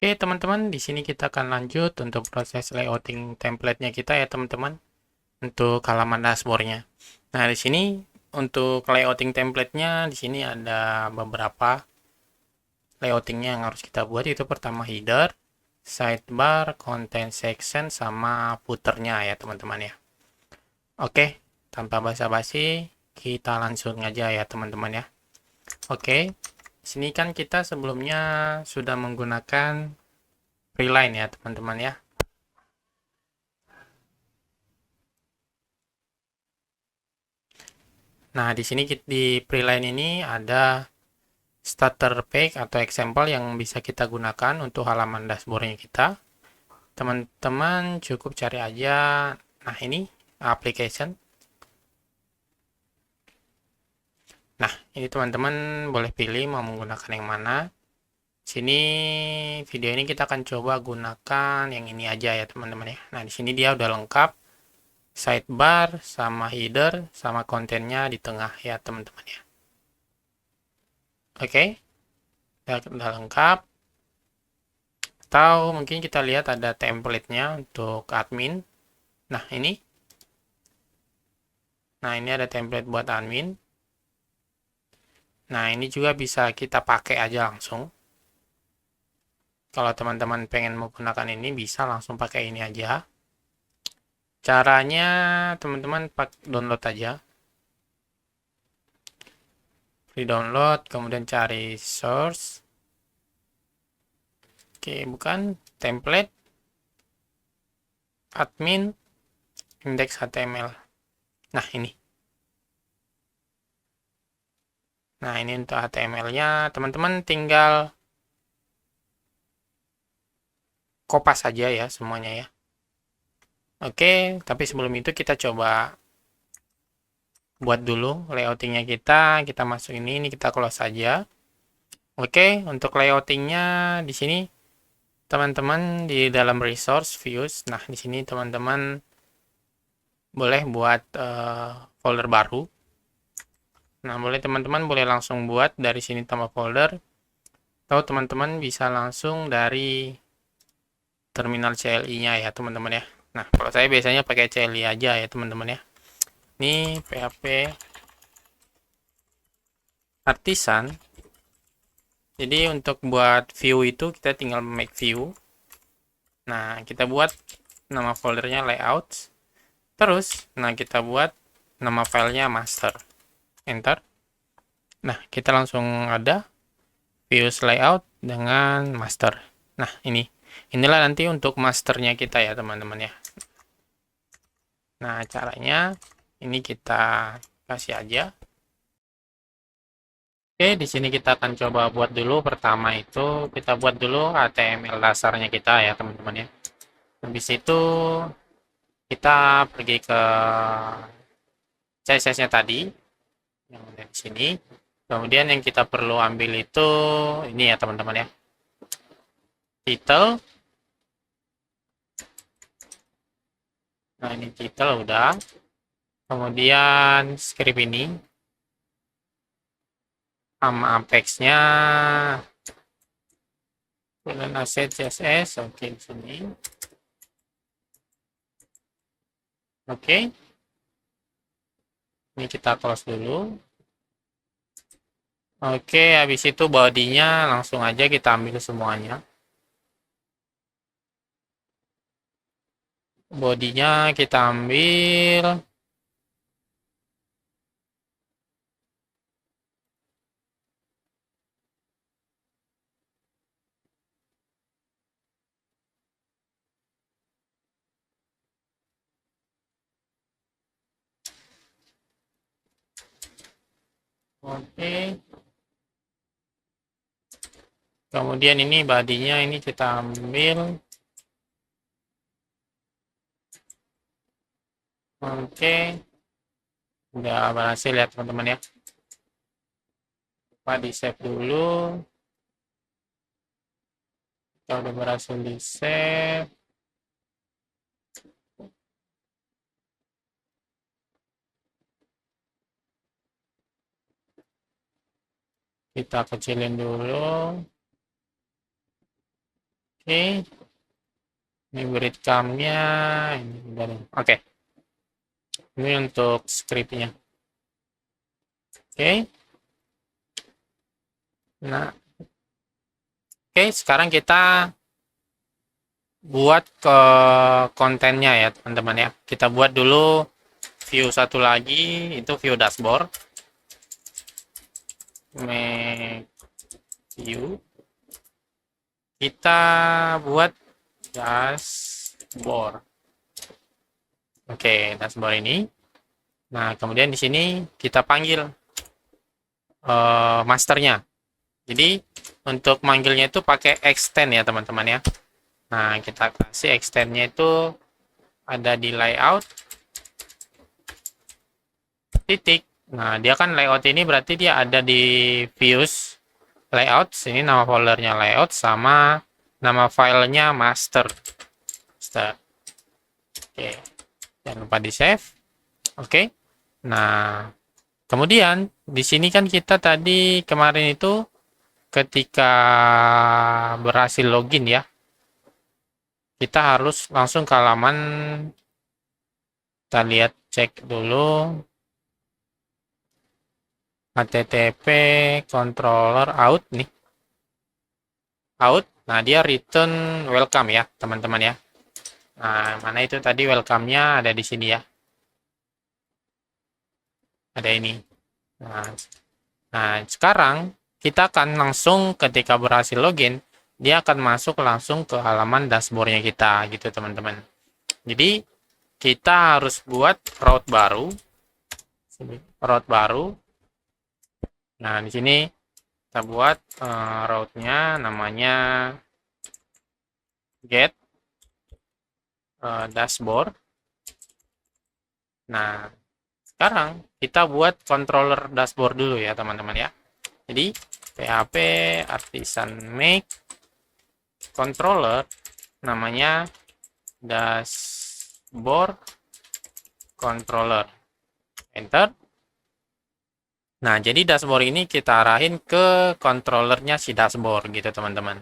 Oke, teman-teman, di sini kita akan lanjut untuk proses layouting template-nya kita ya, teman-teman, untuk halaman dashboard-nya. Nah, di sini untuk layouting template-nya, di sini ada beberapa layouting-nya yang harus kita buat. Itu pertama header, sidebar, content section, sama footer-nya ya, teman-teman ya. Oke, tanpa basa-basi, kita langsung aja ya, teman-teman ya. Oke, di sini kan kita sebelumnya sudah menggunakan Freeline ya, teman-teman ya. Nah, di sini di Preline ini ada starter page atau example yang bisa kita gunakan untuk halaman dashboardnya kita. Teman-teman cukup cari aja, nah ini application. Nah, ini teman-teman boleh pilih mau menggunakan yang mana. Sini video ini kita akan coba gunakan yang ini aja ya teman-teman ya. Nah, di sini dia udah lengkap, sidebar sama header sama kontennya di tengah ya teman-teman ya. Oke, udah lengkap. Atau mungkin kita lihat ada template-nya untuk admin. Nah, ini. Nah, ini ada template buat admin. Nah, ini juga bisa kita pakai aja langsung. Kalau teman-teman pengen menggunakan ini, bisa langsung pakai ini aja. Caranya, teman-teman download aja. Free download, kemudian cari source. Oke, bukan. Template, admin, index HTML. Nah, ini. Nah, ini untuk HTML-nya. Teman-teman tinggal kopas saja ya semuanya ya. Oke, tapi sebelum itu kita coba buat dulu layoutingnya kita masuk ini kita close saja. Oke, untuk layoutingnya di sini teman-teman di dalam resource views. Nah, di sini teman-teman boleh buat folder baru. Nah, teman-teman boleh langsung buat dari sini tambah folder, atau teman-teman bisa langsung dari terminal CLI-nya ya teman-teman ya. Nah, kalau saya biasanya pakai CLI aja ya teman-teman ya. Ini PHP Artisan. Jadi untuk buat view itu kita tinggal make view. Nah, kita buat nama foldernya layout. Terus, nah kita buat nama filenya master. Enter. Nah, kita langsung ada views layout dengan master. Nah, ini. Inilah nanti untuk masternya kita ya, teman-teman ya. Nah, caranya ini kita kasih aja. Oke, di sini kita akan coba buat dulu. Pertama itu kita buat dulu HTML dasarnya kita ya, teman-teman ya. Habis itu kita pergi ke CSS-nya tadi yang ada di sini. Kemudian yang kita perlu ambil itu ini ya, teman-teman ya. Title. Nah, ini title udah. Kemudian script ini sama apex-nya dengan aset CSS. Oke, di sini. Oke. Ini kita close dulu. Oke, habis itu bodinya langsung aja kita ambil semuanya. Bodinya kita ambil. Oke. Kemudian ini bodinya ini kita ambil. Oke. Udah berhasil ya teman-teman ya. Coba di save dulu. Kita udah berhasil di save. Kita kecilin dulu. Oke, ini breadcrumbnya ini dari. Oke, ini untuk scriptnya. Oke, nah, oke, sekarang kita buat ke kontennya ya teman-teman ya. Kita buat dulu view satu lagi, itu view dashboard. Make view. Kita buat dashboard. Oke, dashboard ini. Nah, kemudian di sini kita panggil masternya. Jadi untuk manggilnya itu pakai extend ya teman-teman ya. Nah, kita kasih extendnya itu ada di layout titik. Nah, dia kan layout ini berarti dia ada di views layout. Sini nama foldernya layout sama nama filenya master. Oke, jangan lupa di save. Oke. Nah, kemudian di sini kan kita tadi kemarin itu ketika berhasil login ya, kita harus langsung ke halaman. Kita lihat cek dulu http controller out nih. Out. Nah, dia return welcome ya, teman-teman ya. Nah, mana itu tadi welcome-nya ada di sini ya. Ada ini. Nah, sekarang kita akan langsung ketika berhasil login, dia akan masuk langsung ke halaman dashboard-nya kita gitu, teman-teman. Jadi, kita harus buat route baru. Route baru. Nah, di sini kita buat route-nya namanya get dashboard. Nah, sekarang kita buat controller dashboard dulu ya teman-teman ya. Jadi php artisan make controller namanya dashboard controller. Enter. Nah, jadi dashboard ini kita arahin ke controllernya si dashboard gitu teman-teman.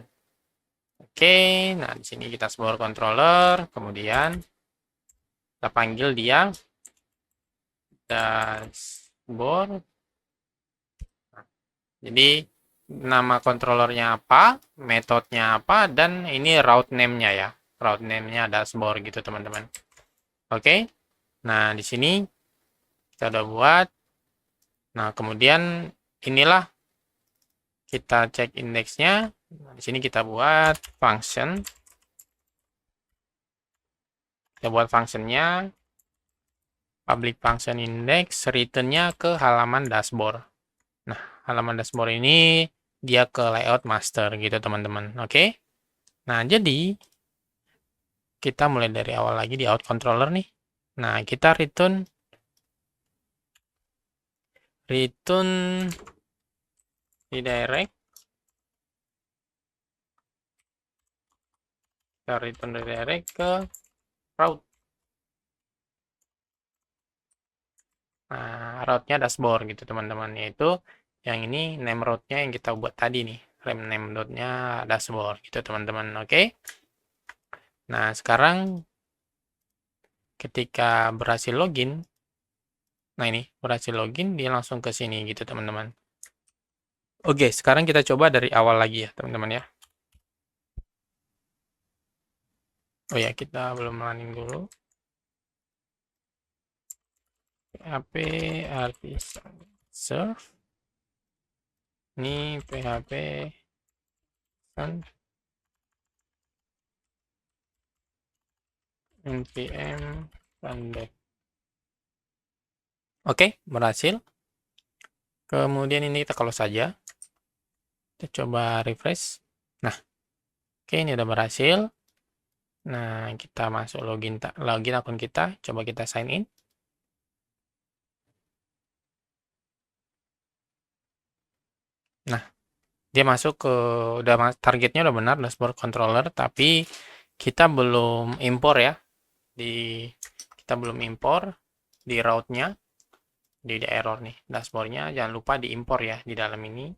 Oke, nah di sini kita dashboard controller, kemudian kita panggil dia dashboard. Nah, jadi nama controllernya apa, metodenya apa, dan ini route name-nya ya. Route name-nya dashboard gitu teman-teman. Oke, nah di sini kita udah buat. Nah, kemudian inilah kita cek indeksnya. Nah, di sini kita buat function. Kita buat functionnya public function index, return-nya ke halaman dashboard. Nah, halaman dashboard ini dia ke layout master gitu teman-teman. Oke. Nah, jadi kita mulai dari awal lagi di out controller nih. Nah, kita return redirect. Kita return redirect ke route. Nah, route-nya dashboard gitu teman-teman, yaitu yang ini name route-nya yang kita buat tadi nih, rem name route-nya dashboard gitu teman-teman. Oke. Nah, sekarang ketika berhasil login, nah ini berhasil login dia langsung ke sini gitu teman-teman. Oke, sekarang kita coba dari awal lagi ya teman-teman ya. Oh ya, kita belum running dulu. PHP artisan serve. Ini PHP npm random. Oke, berhasil. Kemudian ini kita close saja. Kita coba refresh. Nah, oke ini udah berhasil. Nah, kita masuk login akun kita. Coba kita sign in. Nah, dia masuk ke targetnya udah benar dashboard controller, tapi kita belum impor ya. Kita belum impor di route-nya. Di error nih dashboardnya, jangan lupa diimpor ya di dalam ini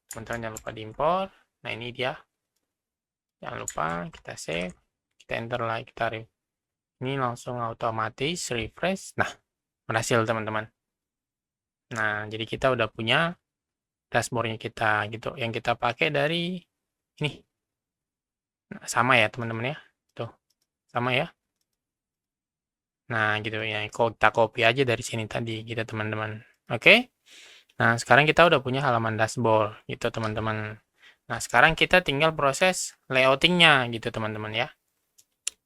teman-teman, jangan lupa diimpor. Nah, ini dia Jangan lupa kita save, kita enter lagi, ini langsung otomatis refresh. Nah, berhasil teman-teman. Nah, jadi kita udah punya dashboardnya kita gitu, yang kita pakai dari ini. Nah, sama ya teman-teman ya, tuh sama ya. Nah, gitu ya, kita copy aja dari sini tadi gitu teman-teman. Oke. Nah, sekarang kita udah punya halaman dashboard gitu teman-teman. Nah, sekarang kita tinggal proses layoutingnya gitu teman-teman ya.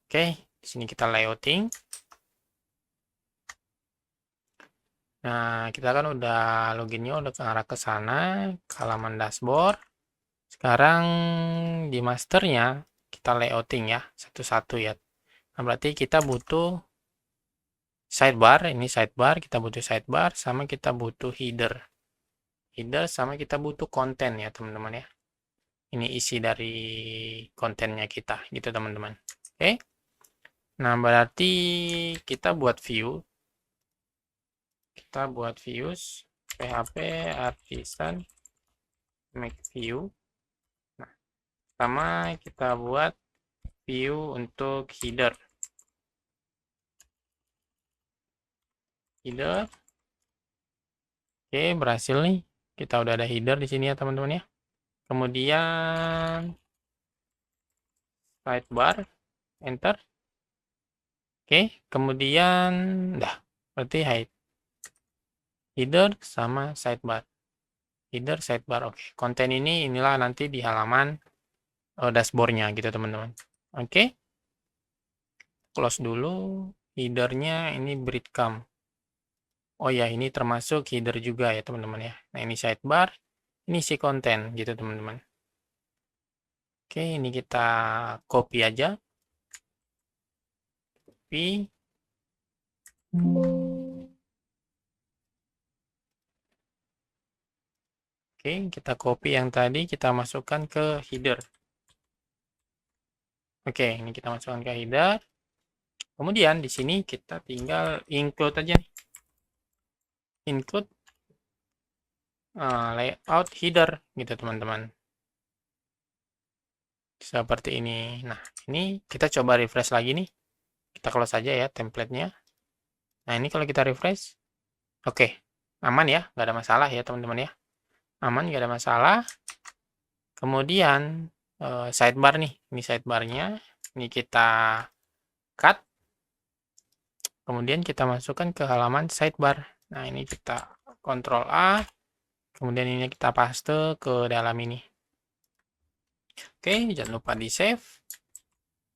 Oke, di sini kita layouting. Nah, kita kan udah loginnya udah ke arah ke sana, ke halaman dashboard. Sekarang di masternya kita layouting ya, satu-satu ya. Nah, berarti kita butuh sidebar, ini sidebar, kita butuh sidebar, sama kita butuh header. Header sama kita butuh konten ya teman-teman ya. Ini isi dari kontennya kita gitu teman-teman. Oke. Nah, berarti kita buat view. Kita buat views PHP artisan make view. Nah, pertama kita buat view untuk header. Header. Oke, berhasil nih. Kita udah ada header di sini ya, teman-teman ya. Kemudian sidebar, enter. Oke, kemudian dah. Berarti header sama sidebar. Header, sidebar. Oke, konten inilah nanti di halaman dashboardnya gitu, teman-teman. Oke. Close dulu. Headernya ini breadcrumb. Oh ya, ini termasuk header juga ya teman-teman ya. Nah, ini sidebar, ini isi konten gitu teman-teman. Oke, ini kita copy aja. Copy. Oke, kita copy yang tadi, kita masukkan ke header. Oke, ini kita masukkan ke header. Kemudian di sini kita tinggal include aja nih. Include layout header gitu teman-teman. Seperti ini. Nah, ini kita coba refresh lagi nih. Kita close aja ya template-nya. Nah, ini kalau kita refresh, oke, aman ya, nggak ada masalah ya teman-teman ya. Aman, nggak ada masalah. Kemudian sidebar nih, ini sidebarnya. Ini kita cut. Kemudian kita masukkan ke halaman sidebar. Nah, ini kita Ctrl A. Kemudian ini kita paste ke dalam ini. Oke, jangan lupa di save.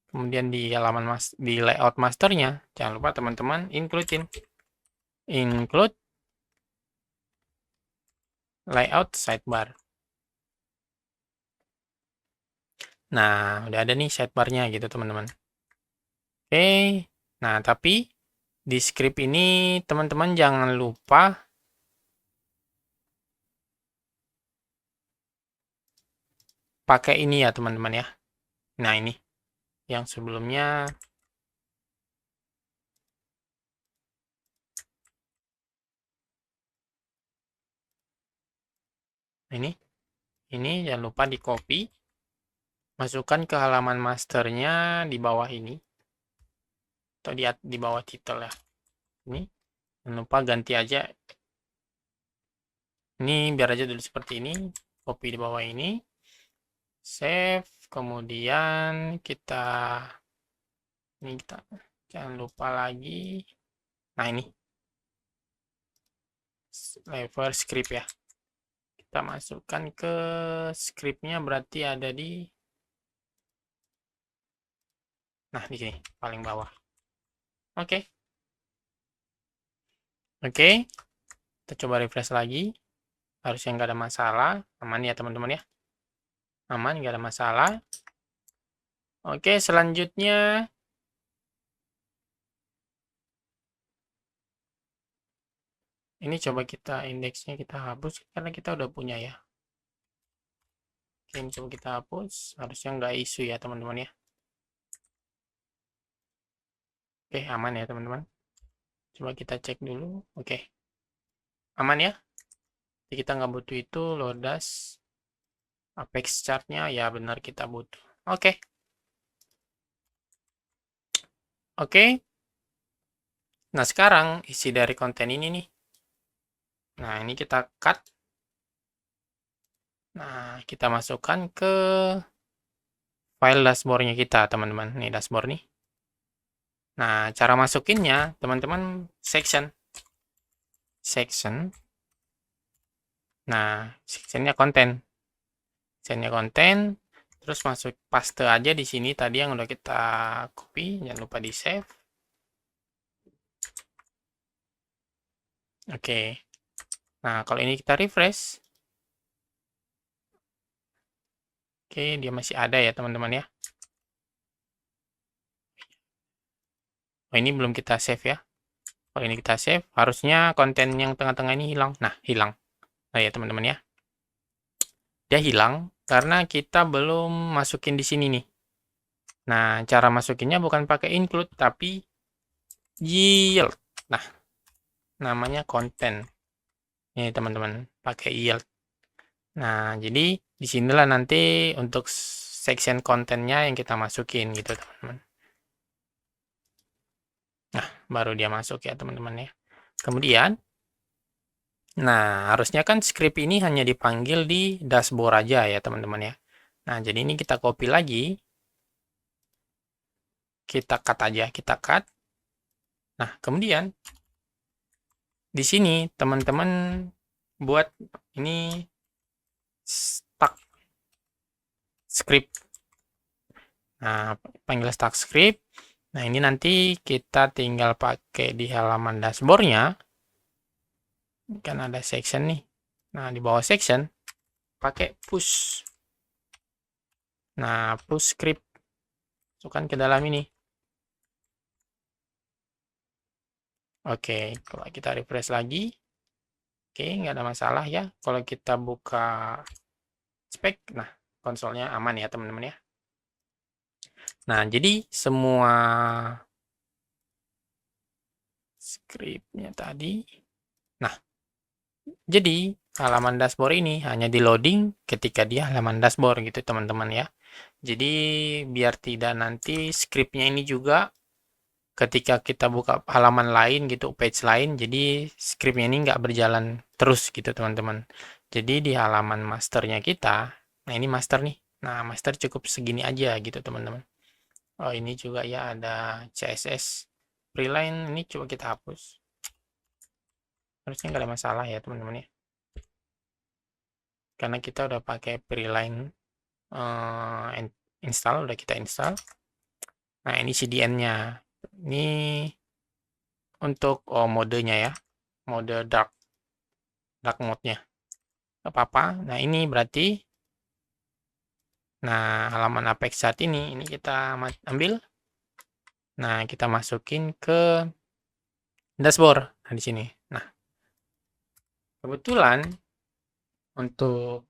Kemudian di halaman di layout masternya, jangan lupa teman-teman include layout sidebar. Nah, udah ada nih sidebarnya gitu teman-teman. Oke, nah tapi di script ini teman-teman jangan lupa pakai ini ya teman-teman ya. Nah, ini yang sebelumnya ini jangan lupa di copy, masukkan ke halaman masternya di bawah ini atau di bawah title ya. Ini jangan lupa ganti aja. Ini biar aja dulu seperti ini, copy di bawah ini, save, kemudian kita jangan lupa lagi. Nah, ini level script ya. Kita masukkan ke scriptnya, berarti ada di di sini paling bawah. Oke. Oke, kita coba refresh lagi. Harusnya nggak ada masalah. Aman ya teman-teman ya. Aman, nggak ada masalah. Oke, selanjutnya ini coba kita indeksnya kita hapus karena kita udah punya ya. Oke, ini coba kita hapus. Harusnya nggak isu ya teman-teman ya. Oke, aman ya teman-teman. Coba kita cek dulu. Oke, aman ya. Jadi kita nggak butuh itu, Lodash Apex chartnya ya benar kita butuh. Oke. Oke. Nah, sekarang isi dari konten ini nih. Nah, ini kita cut. Nah, kita masukkan ke file dashboard-nya kita, teman-teman. Nih dashboard nih. Nah, cara masukinnya, teman-teman, section. Section. Nah, sectionnya konten. Sectionnya konten. Terus masuk paste aja di sini tadi yang udah kita copy. Jangan lupa di save. Oke. Nah, kalau ini kita refresh. Oke, dia masih ada ya, teman-teman ya. Oh, ini belum kita save ya. Kalau ini kita save, harusnya konten yang tengah-tengah ini hilang. Nah, hilang. Nah ya, teman-teman ya. Dia hilang karena kita belum masukin di sini nih. Nah, cara masukinnya bukan pakai include, tapi yield. Nah, namanya konten. Nih, teman-teman, pakai yield. Nah, jadi disinilah nanti untuk section kontennya yang kita masukin gitu, teman-teman. Nah, baru dia masuk ya, teman-teman ya. Kemudian, nah, harusnya kan script ini hanya dipanggil di dashboard aja ya, teman-teman ya. Nah, jadi ini kita copy lagi. Kita cut aja, kita cut. Nah, kemudian di sini teman-teman buat ini stack script. Nah, panggil stack script. Nah, ini nanti kita tinggal pakai di halaman dashboard-nya. Kan ada section nih. Nah, di bawah section pakai push. Nah, push script. Masukkan ke dalam ini. Oke, kalau kita refresh lagi. Oke, nggak ada masalah ya. Kalau kita buka spek, nah konsolnya aman ya teman-teman ya. Nah, jadi semua scriptnya tadi. Nah, jadi halaman dashboard ini hanya di loading ketika dia halaman dashboard gitu teman-teman ya. Jadi biar tidak nanti scriptnya ini juga ketika kita buka halaman lain gitu, page lain, jadi scriptnya ini nggak berjalan terus gitu teman-teman. Jadi di halaman masternya kita, nah ini master nih. Nah, master cukup segini aja gitu teman-teman. Oh, ini juga ya ada CSS preline, ini coba kita hapus. Harusnya nggak ada masalah ya teman-teman ya. Karena kita udah pakai preline install, udah kita install. Nah, ini CDN-nya. Ini untuk modenya ya. Mode dark mode-nya. Nggak apa-apa. Nah, ini berarti nah halaman Apex saat ini kita ambil. Nah, kita masukin ke dashboard. Nah, di sini. Nah, kebetulan untuk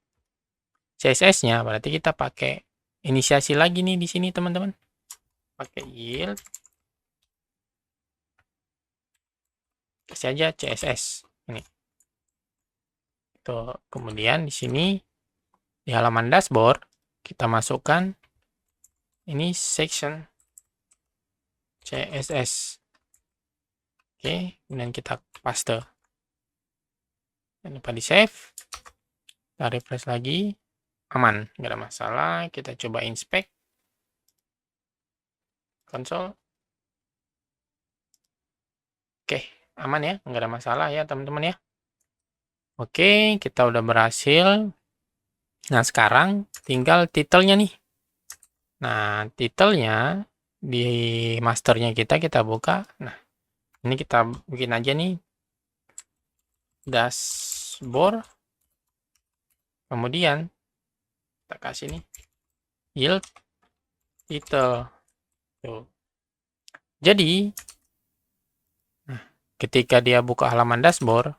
CSS-nya berarti kita pakai inisiasi lagi nih di sini, teman-teman. Pakai yield. Kasih aja CSS. Ini. Tuh, kemudian di sini di halaman dashboard kita masukkan ini section CSS. Oke, kemudian kita paste. Jangan lupa di save. Kita refresh lagi. Aman, nggak ada masalah. Kita coba inspect konsol. Oke, aman ya, nggak ada masalah ya teman-teman ya. Oke, kita udah berhasil. Nah, sekarang tinggal titelnya nih. Nah, titelnya di masternya kita buka. Nah, ini kita bikin aja nih dashboard. Kemudian kita kasih nih yield title. Tuh. Jadi, nah, ketika dia buka halaman dashboard,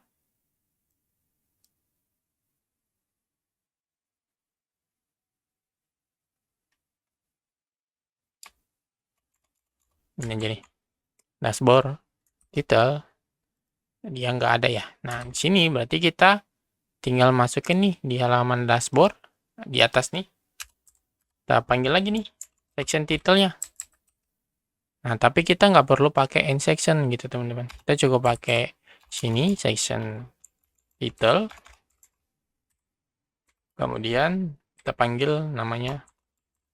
ini aja nih dashboard title dia nggak ada ya. Nah, di sini berarti kita tinggal masukin nih di halaman dashboard di atas nih. Kita panggil lagi nih section title-nya. Nah, tapi kita nggak perlu pakai end section gitu teman-teman. Kita cukup pakai sini section title. Kemudian kita panggil namanya,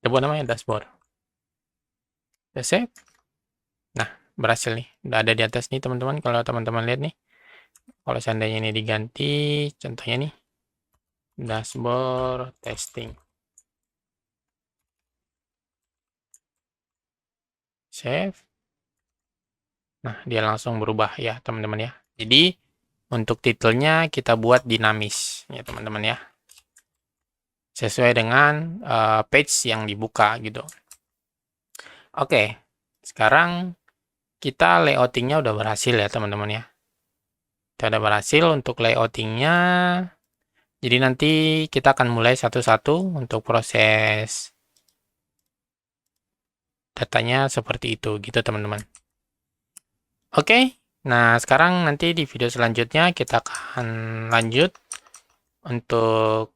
kita buat namanya dashboard. Kita save. Nah, berhasil nih. Udah ada di atas nih teman-teman. Kalau teman-teman lihat nih. Kalau seandainya ini diganti, contohnya nih. Dashboard testing. Save. Nah, dia langsung berubah ya teman-teman ya. Jadi, untuk titelnya kita buat dinamis ya teman-teman ya. Sesuai dengan page yang dibuka gitu. Oke, sekarang kita layoutingnya udah berhasil ya teman-teman ya. Kita udah berhasil untuk layoutingnya. Jadi nanti kita akan mulai satu-satu untuk proses datanya seperti itu gitu teman-teman. Oke, nah sekarang nanti di video selanjutnya kita akan lanjut untuk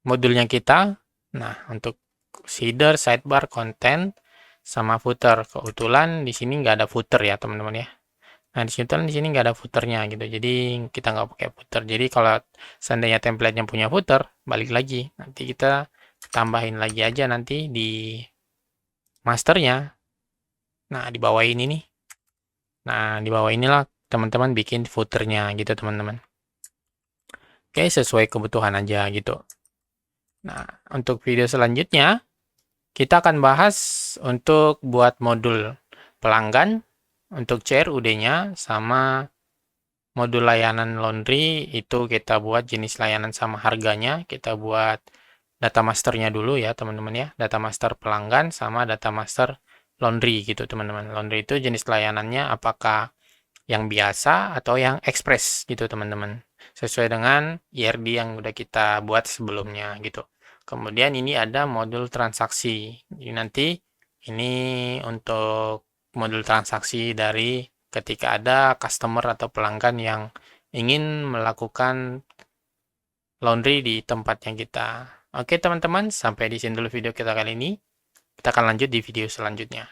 modulnya kita. Nah, untuk header, sidebar, konten, sama footer. Kebetulan di sini nggak ada footer ya teman-teman ya. Nah, di sini nggak ada footernya gitu. Jadi kita nggak pakai footer. Jadi kalau seandainya template-nya punya footer, balik lagi. Nanti kita tambahin lagi aja nanti di masternya. Nah, di bawah ini nih. Nah, di bawah inilah teman-teman bikin footernya gitu teman-teman. Oke, sesuai kebutuhan aja gitu. Nah, untuk video selanjutnya, kita akan bahas untuk buat modul pelanggan, untuk CRUD-nya, sama modul layanan laundry, itu kita buat jenis layanan sama harganya, kita buat data masternya dulu ya teman-teman ya, data master pelanggan sama data master laundry gitu teman-teman. Laundry itu jenis layanannya apakah yang biasa atau yang express gitu teman-teman. Sesuai dengan IRD yang udah kita buat sebelumnya gitu. Kemudian ini ada modul transaksi. Jadi nanti ini untuk modul transaksi dari ketika ada customer atau pelanggan yang ingin melakukan laundry di tempatnya kita. Oke teman-teman, sampai di sini dulu video kita kali ini. Kita akan lanjut di video selanjutnya.